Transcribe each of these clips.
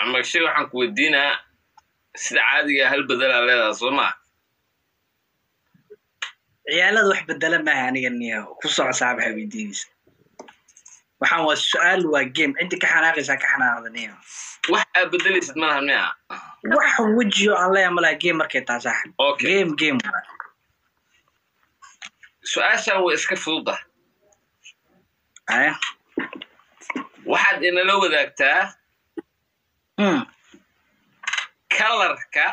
أما الشيء waxaan ku weydiinaa sida caadiga hal bedel aa leedahay soo ma ciyaalada wax bedela maaha aniga niyo ku soo saaxiib xabiidiis waxaan waa su'aal waa game inta ka xanaaqaysa ka xanaaqdaniyo wax aad bedelaysid ma lahan miya wax wajiyo aan leeyahay malaha game markay taa saaxiib game su'aashan way iska fududah aya waxaad inala wadaagtaa colorka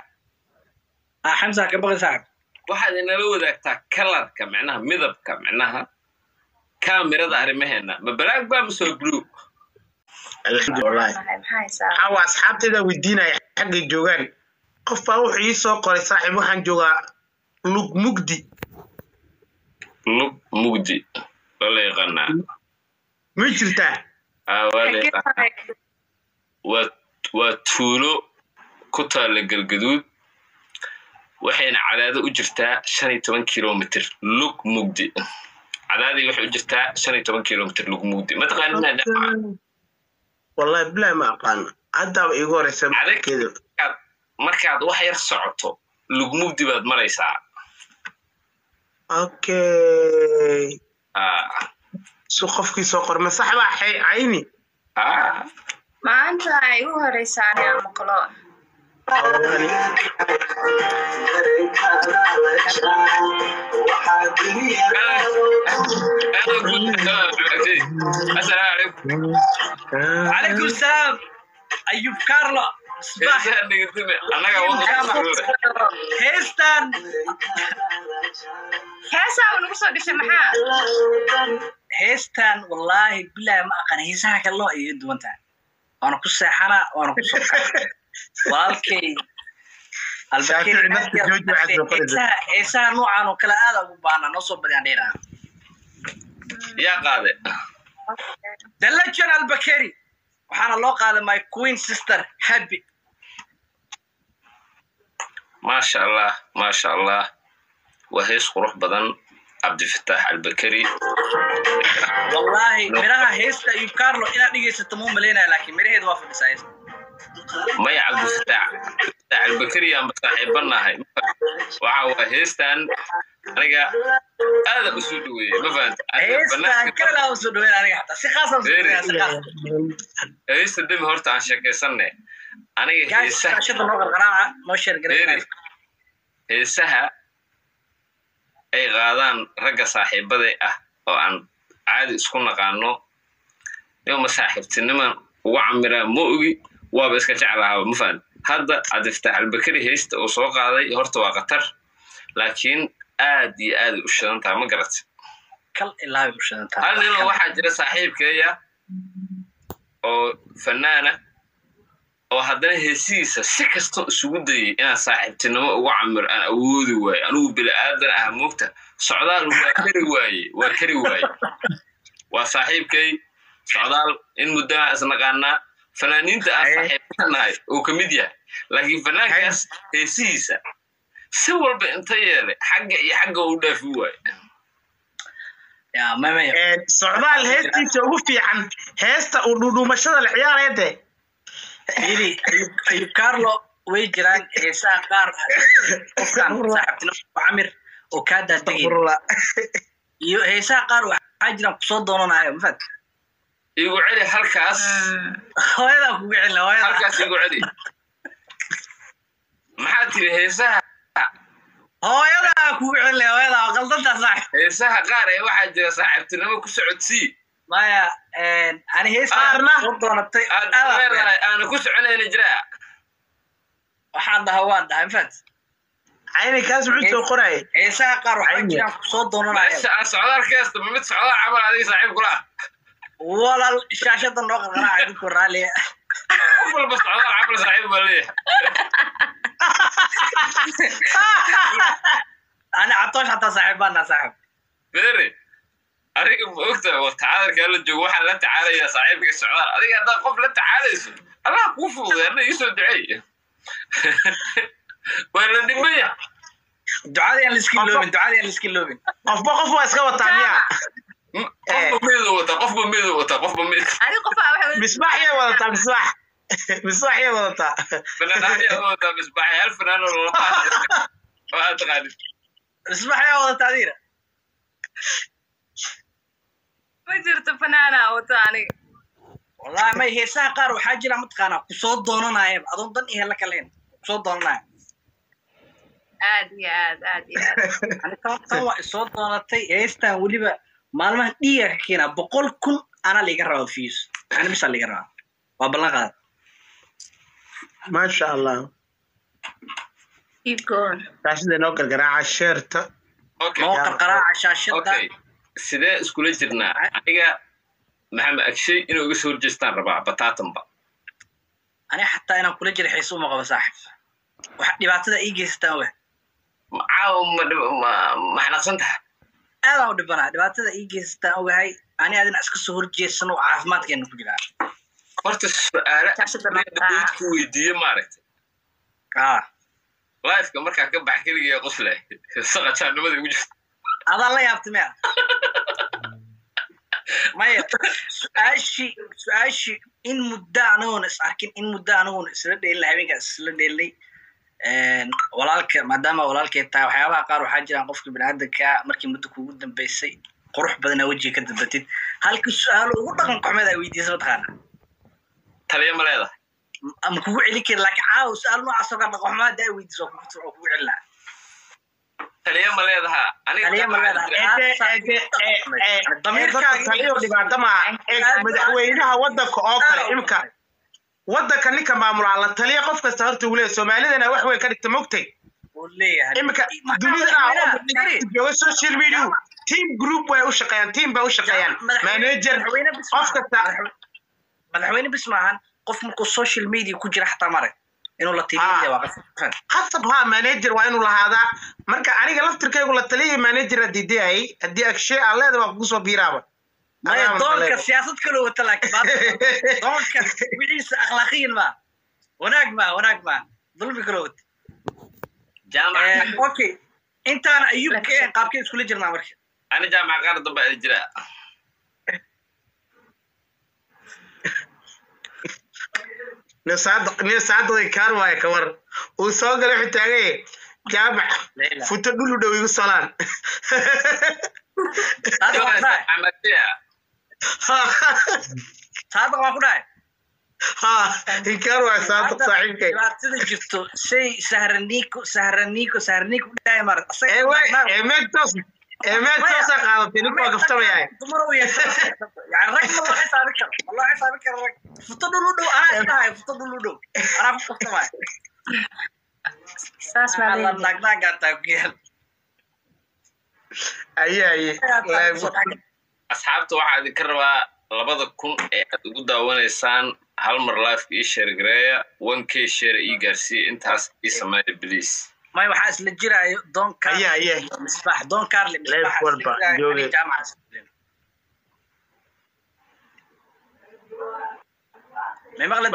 xamsa ka baqay saaxiib waxaad inala wadaagtaa colorka macnaha midabka macnaha kaamirada arrimaheena ma black ba ma soo blue alhamdulillah hawa asxaabteeda weydiinaya xagga joogan qof baa wuxuu ii soo qoray saaxiib waxaan joogaa lug mugdi wala yaqaanaa ma jirtaa waa tuulo ku taala galgaduud waxayna cadaado u jirtaa 15 kilomitir lug mugdi cadaadii waxay u jirtaa 15 kilomitir lug mugdi ma taqaanina wallahi bilaa ma aqaan hadda igu horeysa markaad wax yar socoto lug mugdi baad maraysaa okay سو قفكي سو قرمه صاحبه عيني ما انت igu horeysa ana maqlo عليكم السلام ايوب كارلو صباح هيستان ونقول صدق محا هيستان والله بالله ما أقن هيسها كله يدو أنت أنا كوسة حنا وأنا كوسة والكي البكير هيسها نوعا وكلا هذا وبانا نصب بدي عندنا يا قاضي دلتشنا البكيري وحنا الله قال ماي كوين سيستر هابي ما شاء الله ما شاء الله وهيس قروح بدن عبد الفتاح البكري والله مراها هيستا أيوب كارلو إنا نيجي ستمون ملينا لكن مريه دوافع بسايس ما يا عبد الفتاح البكري أم صاحبنا هاي وعو هيستان أنا هذا أسودوي ما فهمت هيستان كلا أسودوي أنا حتى سخاصة أسودوي سخاصة هيست دم هرت عن شكل سنة أنا هيستا شد النقر قراءة مشير قراءة هيسها ay qaadaan ragga saaxiibada ah oo aan caadi isku naqaano iyo masaaxiibtinimo ugu camira ma ogi waaba iska jeclahay ma fahad hadda Abdulfataax Albakari heesta oo soo qaaday horta waa qatar laakiin aad iyo aad u shidantaa ma garat kal ilaahay u shidantaa halina waxa jira saaxiibkeeya oo fanaana oo haddana heesiisa si kasto isugu dayay inaan saaxiibtinimo ugu camir aan awoodi waayo anigu bil aadan ah moogta socdaal waa kari waaye waa saaxiibkay socdaal in muddo isnaqaana fanaaniinta ah saaxiibanahay oo kamid yahay laakiin fanaankaas heesiisa si walba inta yeelay xagga iyo xagga u dhaafi waaye yaa mama socdaal heestiisa ugu fiican heesta u dhudhumashada la ciyaarayde إلي أيوب كارلو ويجران إيسا قار وكان صاحبتنا وعمر وكادا دقيق إيسا قار وحاجنا قصود دوننا هاي مفاد يقول علي هالكاس هذا هو علي هالكاس يقول علي محاتي هيسا هذا هو علي هذا غلطتها صح هيسا قار أي واحد صاحبتنا ما كسعود سي مايا أنا هيسا أنا كسر على الإجراء وحان ده هوان ده مفت عيني كاس بعيد قرأي هيسا قارو حاجة صوت دوننا سعودار كاس ممت سعودار عمل هذه صاحب كلها ولا الشاشة النقطة غير عادي كورالي أفضل بس سعودار عمل صاحب مليح أنا عطوش حتى صاحبنا صاحب بيري أريك بوقتها وتعالى كان الجو واحد لا تعالى يا صاحبك السعودار أريك هذا قف لا تعالى الله كوفو أنا يسوي دعية ولا دمية دعاء السكين لوبين دعاء السكين لوبين قف واسكا وطانيا قف بميدو وتا أنا قفا مسبح يا ولا تمسبح misbaax yaa wadataa فنان يا هو ده مصباح الفنان والله ما اتغني misbaax yaa wadataa adiina ma jirto fanaana wata aniga wallahi may heesaha qaar waxaa jira mataqaanaa ku soo doonanaya adoon dan iyo la kaleyn ku soo doonanaya aad iyo aad ani tan waa isoo doonatay heestan weliba maalmaha dhiiga ka keenaa 100,000 ana liga rabo fiis ani bisa liga rabo waa ballan qaad maasha allah keep going taasida noo gargaraaca sheerta اوكي noo qarqaraaca shaashada اوكي sidee iskula jirnaa aniga maxamed agshay inuu iga soo horjeestaan rabaa bataatanba ani xataa inaan kula jira xiiso uma qabo saaxib waxa dhibaatada ii geystaan waa caawa ma xanaaqsantaha aad aan u dhibanaa dhibaatada ii geystaan ogahay ani adina iska soo horjeesano caafimaadkeena ku jiraa horta su'aala ku weydiiye maaragtay lifeka markaa ka bax keligiya qosle saqa jaanimada igu jirta adaa la yaabta mea maya su-aashi in muddo anagoona is arkin in muddo anagoona isla dheelnay habeenkaas isla dheelnay walaalka maadaama walaalkay tahay waxyaabaha qaar waxaa jiraan qofka biniaadanka markii muddo kugu dambaysay qurux badanaa wejiga ka dambatid halka su-aalo ugu dhaqan qoxmeed ay weydiisa mataqaana taliya ma leedahay ama kugu celin kari laakiin caawa su-aal noocaas oo kale dhaqan qoxmeed ay weydiisa oo kugu celinaa taliya ma leedaha taliya ma leedaha taliyo dhibaato maaha madaxweynaha waddanka oo kale imka waddanka ninka maamulaa la taliya qof kasta horta uu leeyahay soomaalidana wax weyn ka dhigta mogtay imka dunidana jooga social media team group way u shaqeeyaan team bay u shaqeeyaan manager qof kasta madaxweyne bis maahan qof markuu social media ku jira xataa marag inuu la taliyo waa qasab ha manager waa inuu lahaadaa marka aniga laftirkaygu la taliyo manager diiday hadii agshay aan leedahay waa kugu soo biiraaba maya doonka siyaasad kale wata laakiin doonka wixiisa akhlaaqiyan ma wanaag ma dulmi kale wata jaamac okay intaan ayub keen qaabkee iskula jirnaa marka ana jaamac qaar dambe ay jira نساعد ذكر ما يكبر وصاق له حتاجي جامع فتدلو دو يوصلان هذا ما كنا ها يكروا صادق صاحبك لا تجفتو شيء سهرنيكو دايما ما توصل قاعدة نقول قفتها يعني تمروا يا يعني رقم الله حسابك الرقم فتدلو أنا قفتها اسمع الله نقنا قاعد أي أصحابته واحد يكروا labada kun ee aad ugu daawanaysaan hal mar live ii share gareeya 1k share ii gaarsiiya intaas ii sameeya please ما يوحاس للجراي دون كار مصباح دون كارلي مصباح جامعة ما مغلب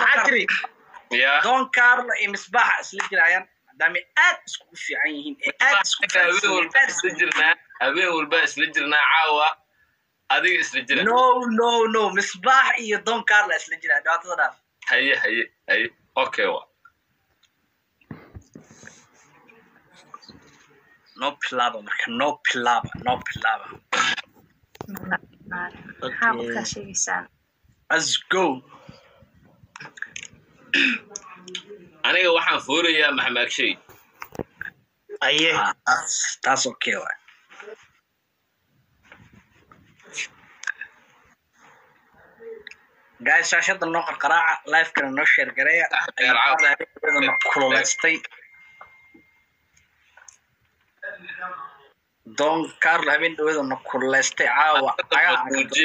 دون كارل مصباح للجراي دامي أتس في عينهم أتس للجرنا أبيه والباس للجرنا عاوة هذه للجرنا نو مصباح إيه دون كارل للجراي ده تضرب هي أوكي وا no plaba marka no plaba let's go aniga waxaan fooraya maxamed agshay aye taas okay waa guys shaashada noo qarqaraaca live kana noo share gareeya kululaystay دون كارل هبين دويدو نكولستي عاوة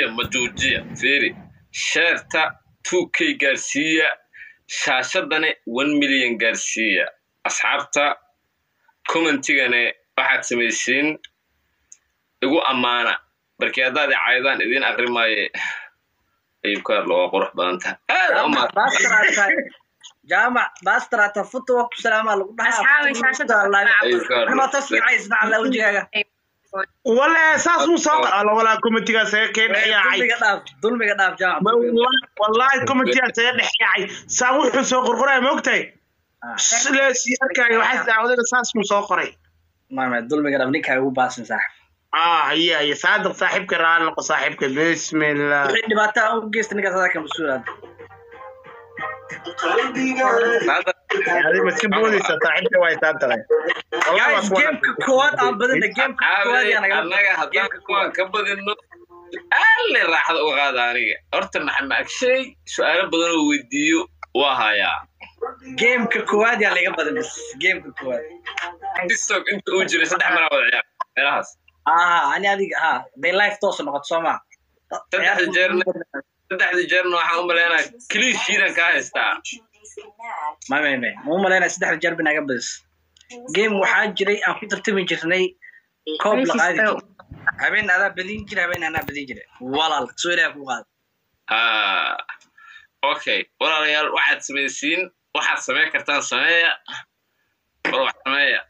مجوجية فيري شيرتا 2k غارسيا شاشداني 1 مليون غارسيا أصحابتا كومنتيغاني واحد سميسين igu amaana markii hadaad caydaan idin aqrimaaye ayuu kارلو waa qurux badan tahay جامع باسترات فوتو سلام عليكم أصحابي شاشة ما تصنع عايز مع الله وجهك ولا اساس مو صار على ولا كوميتيغا سيكين ياعي dulmiga dhaaf jaamac والله كوميتيغا سيدخياعي سان وخو سو قرقراي موقتay لا سيركاي waxa daawada اساس مو soo qoray ما dulmiga dhaaf ninka ugu baasan saaxib هي صادق صاحبك ران نقو صاحبك بسم الله wixii dhibaato u geystay ninka sadaka masuulad هذه مسكبوني صاحبك واي تاعتها والله جيمك كواد aan badana جيمك كواد anaga haddaan kuwan ka badino alle raaxada u qaada aniga horta maxamed agshay su'aalo badan oo weydiiyo waa hayaa جيمك كواد yaa laga badan bas جيمك كواد TikTok inta uu jiray 3 mar wada ciyaar meelahaas ani adiga day life toos noqoto Soomaa 3 jeerna waxaan u maleynayaa clean sheet ka haystaa ma maleynayaa 3 jeer binaga bas game waxaa jiray aan ku tartami jirnay koob la qaadi habeen ada badin jiray habeen ana badin jiray walaal soo ilaa ku qaad okay walaalayaal waxaad sameyn kartaan sameeya wax sameeya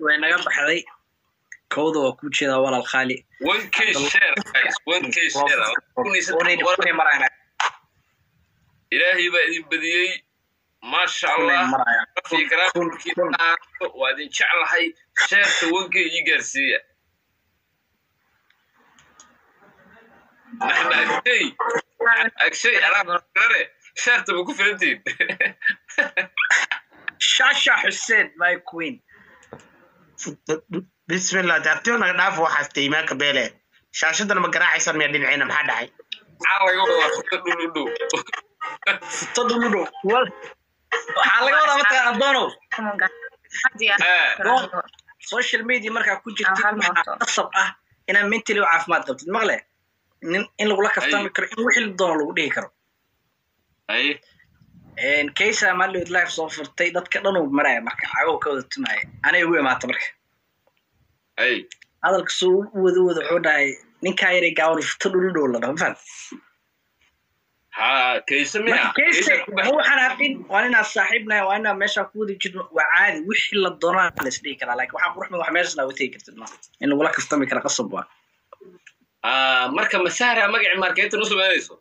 way naga baxday kooda waa ku jeeda walaal khali 1k share guys 1k share ilaahi baa idin badiyay ما شاء الله في كلام كنا وادين شعل هاي شيرت وجه يجرسية نحن أكشي أنا كره شيرت بكو فلتين شاشة حسين ماي كوين بسم الله تعطيونا نعرف واحد ما كبيرة شاشة أنا مقرأ يصير ميدين عينه محد هاي عاوي تدلو waxaa laga wadaa marka adono social media marka ku jirtid qasab ah inaan mentally caafimaad qabtid maqle in lagu la kaftami karo in wixii doono lagu dhigi karo case amalid life soo furtay dadka dhan uu maraya marka caago ka wada tumaay anay ugu imaata marka hadalka soo wada wuxuu dhahay ninka yare gaawar tadulu la dhaafan كيسة ميا هو حنابين وانا صاحبنا وانا ماشي كودي جد وعادي وحي للضرر لسدي كلا لكن waxaan qurux mid wax meesha lagu teegi kartid ma in lagu la kaftami kara qasab waa marka masaara magaci markeet noo sameeyso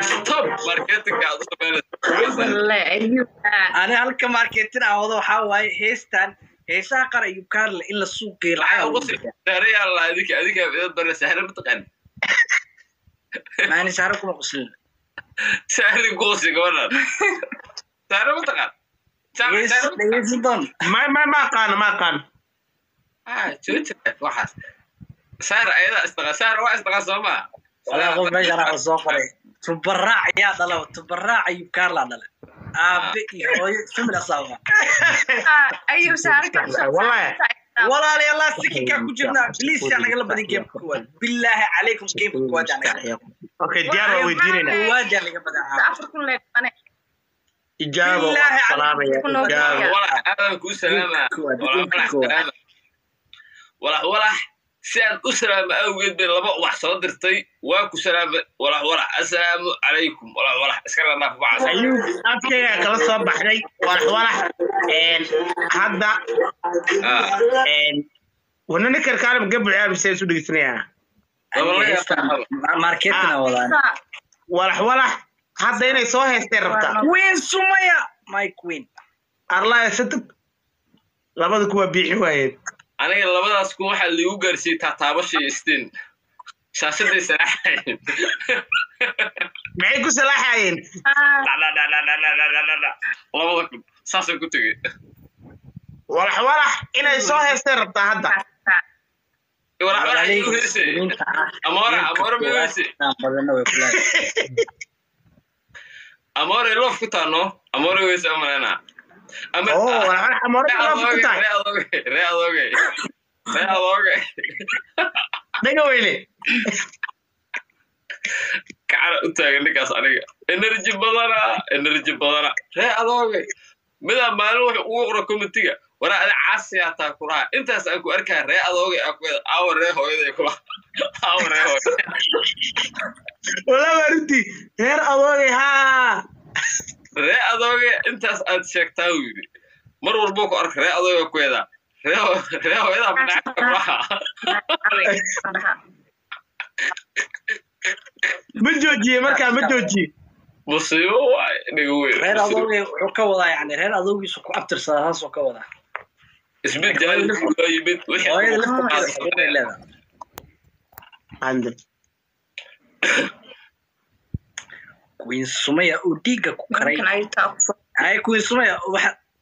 stop marketing ka u sameeyso ana halka marketing aan wado waxa waaye heestan heesaha qara iyo kaarle in la suuq geeyo lacag saare Allah adika idad bar saare mataqan maani saare kuma qosl saare qosi gabadha saare mataqan ما قان شوت waxaas saare ayada saare waa istaqa Soomaa wala qof meesha rax soo qoray tubaraac yaa dhalo tubaraac iyo kaarla dhalo aabe iyo hooyo famil asaawa ayuu saarka والله يلا سكين كان كجبنا بليز يا نقل بدي جيم كواد بالله عليكم جيم كواد انا اوكي جارو ويدينا كواد اللي قبل افركم لك انا اجابه والسلام يا ولا هذا كو سلامه ولا سان اسلام اوجد بين لبا wax soo dirtay waa ku salaamay wala assalaamu alaykum wala iskala naaf baa ayuu afkayga kala soo baxday wala hadda wana nikar kaalm gabdho aad bisay isu dhigsanaya marketina wala hadda inay soo heystay rabta ween sumaya my queen arlaa sadab labada kuwa biixi waayeen aniga labadaas ku waxa liigu gaarsiiyay taataabashay istiin shaashadii salaaxay maxay ku salaaxayeen labada ku saasay ku tagay wala inay soo heystay rabta hadda wala ayuu heysay amora meesay amora loof ku taano amora weesay amalena wala amora loof ku taano readoge daga weyne kacara u taagan ninkaas aniga energy badana readoge mida maalin wuxuu ugu qoro committee wara ada caasiya taa kulaha intaas aan ku arkaa readoge awre hooyaday kula awre hooyaday wala warti reer adoge ha ree adooge intaas aad sheegtaa uu yidhi mar walbuu ku arka ree adooga ku eedaa ree hooyadaa madhaca ma joojiye markaa ma joojiye musiibo waay dhiga weyn reer adooge wuxuu ka wadaa yani reer adoogiisu ku abtirsadaa saasoo ka wadaa isbid jaalidkula yimid hooyada lafteeda leedahay ande Queen Sumaya oo dhiiga ku karay ay Queen Sumaya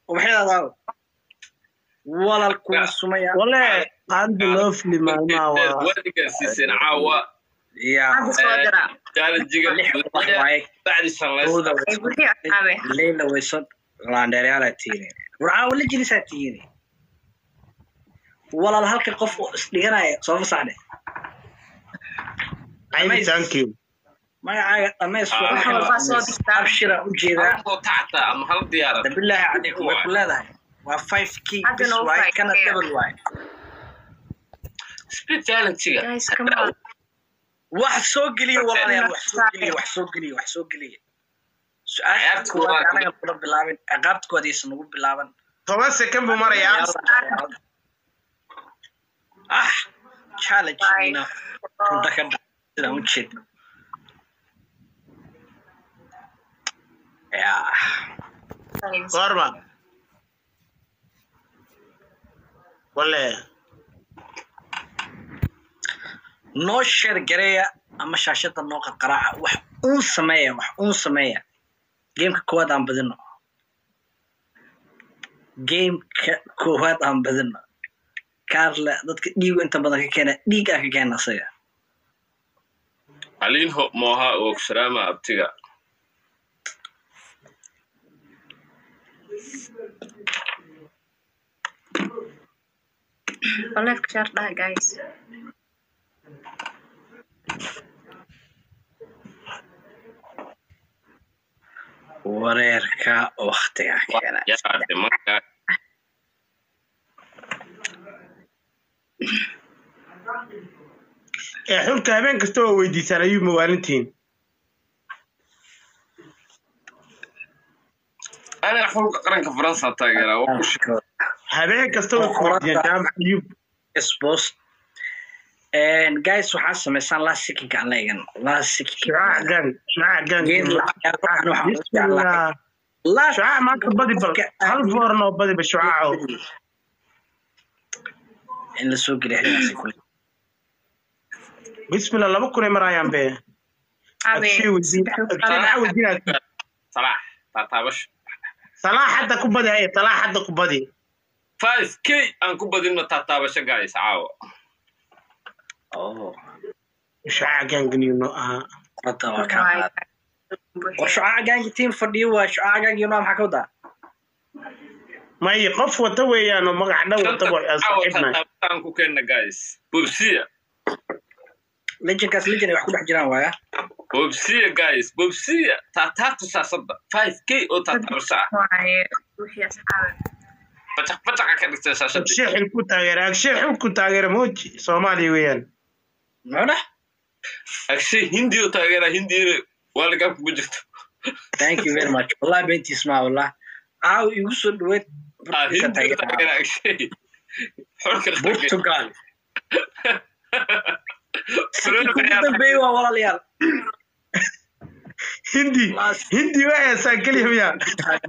waxyaada walal Queen Sumaya wala qand lovely maalma waa wadiga siiseen caawa ya jaalidjiga bacdi sanlays leela wayso laandeeryala tiine waxa wala jilisa tiine walal halka qof isdhiganaya soo fasaxde ay thank you magacaaga dhameysku abshira u jeedaa tacta ama hal diyaarad billahi calaykum way ku leedahay waa 5k bis way kana double way speed challenge-ga wax soo geliyo walaalayaal wax soo geliyo su'aasha waa anaga kula bilaabin aqaabtooda aysan ugu bilaaban 10 second buu marayaa challenge ina kunda sida u jeed ya korma wala noo share gareeya ama shaashada noo qarqaraaca wax uu sameeya gameka koowaad aan badino Carla dadka dhiigu inta badan ka keena asaga alinho moha oo salaama abtiga live ka share dhaha guys wareerka waqtiga keena xulka habeen kasta oo weydiisaan ayuu mawaalintiin ana xulka qaranka Faransa taageera habeen kasta oo weydiisaan ayuu expose and guys waxa sameeysan last second aan leeyahay last second la shucaa ma ka badi bal hal foorno badi ba shucaa in la soo geliyo kulli bismillah laba kun marayaan be صلاح حتى كبدي هاي صلاح حتى كبدي 5k aan ku badin taataabasho guys caawa shucaa gangnino qata waa ka shucaa gangi team fadhiyo waa shucaa gangi maxaa ka wadaa may qof wata weeyaan magac dhow wata saaxiibna aan ku keenna guys bobsiya legend wax ku dhex jiraan waaya bobsiya guys bobsiya taataabta saasada 5k oo taataabasha wixii asxaab bataqa ka dhigtay saasada sheekh ku taageera mooji Soomaaliya weeyaan mana akshay hindi oo taageera hindi wala gaab ku jirto thank you very much wallahi benti isma wallahi igu soo dhaweed taageera akshay Portugal walaalayaal hindi waa saakaliya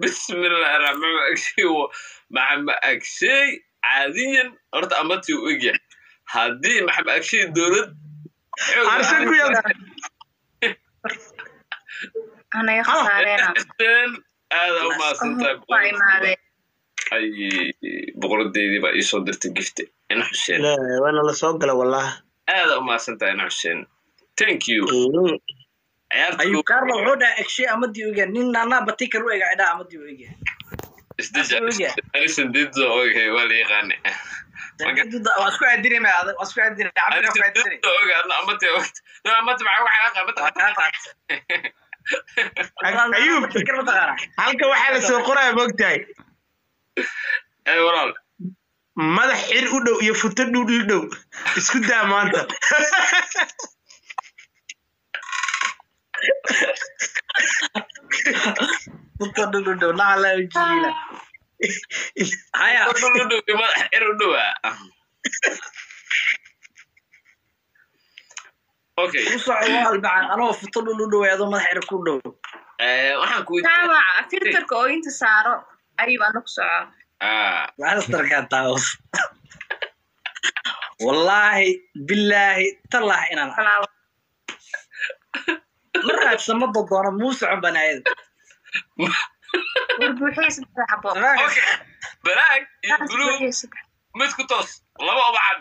bismillahir rahmanir rahim maxamed akshay caadiyan horta amati u egya hadii maxamed akshay dawlad arsan ku yar ana yaxsaarena aada u maasantay ay boqoradeedii baa isoo dirtay gifte in Xuseen la wana la soo gala wallahi aada u maasantay in Xuseen thank you ayu Carlo wuxuu akshay amadi u egya nin nana batikar u egay amadi u egya Alison did so okay wala yaqaan wasku adiri ma wasku adiri amadi amati waxa ayub halka waxa la soo qoray moogtahay walaal madax xir u dhow iyo futo dhow isku daa maanta فطر لا لا وجينا هيا madax cir u dhowaa okay وصع والبعد أنا فطر هذا ما حير كله waxaan ku jaamaca filterka oo inta saaro ayuu anu ku socon وأنا استرجعت تاوس والله بالله تالله إن أنا مرة سمت الضرب موسى عبنايد warbuuxiisa xabo okay baraag iyo blue mid ku toos laba oo baxad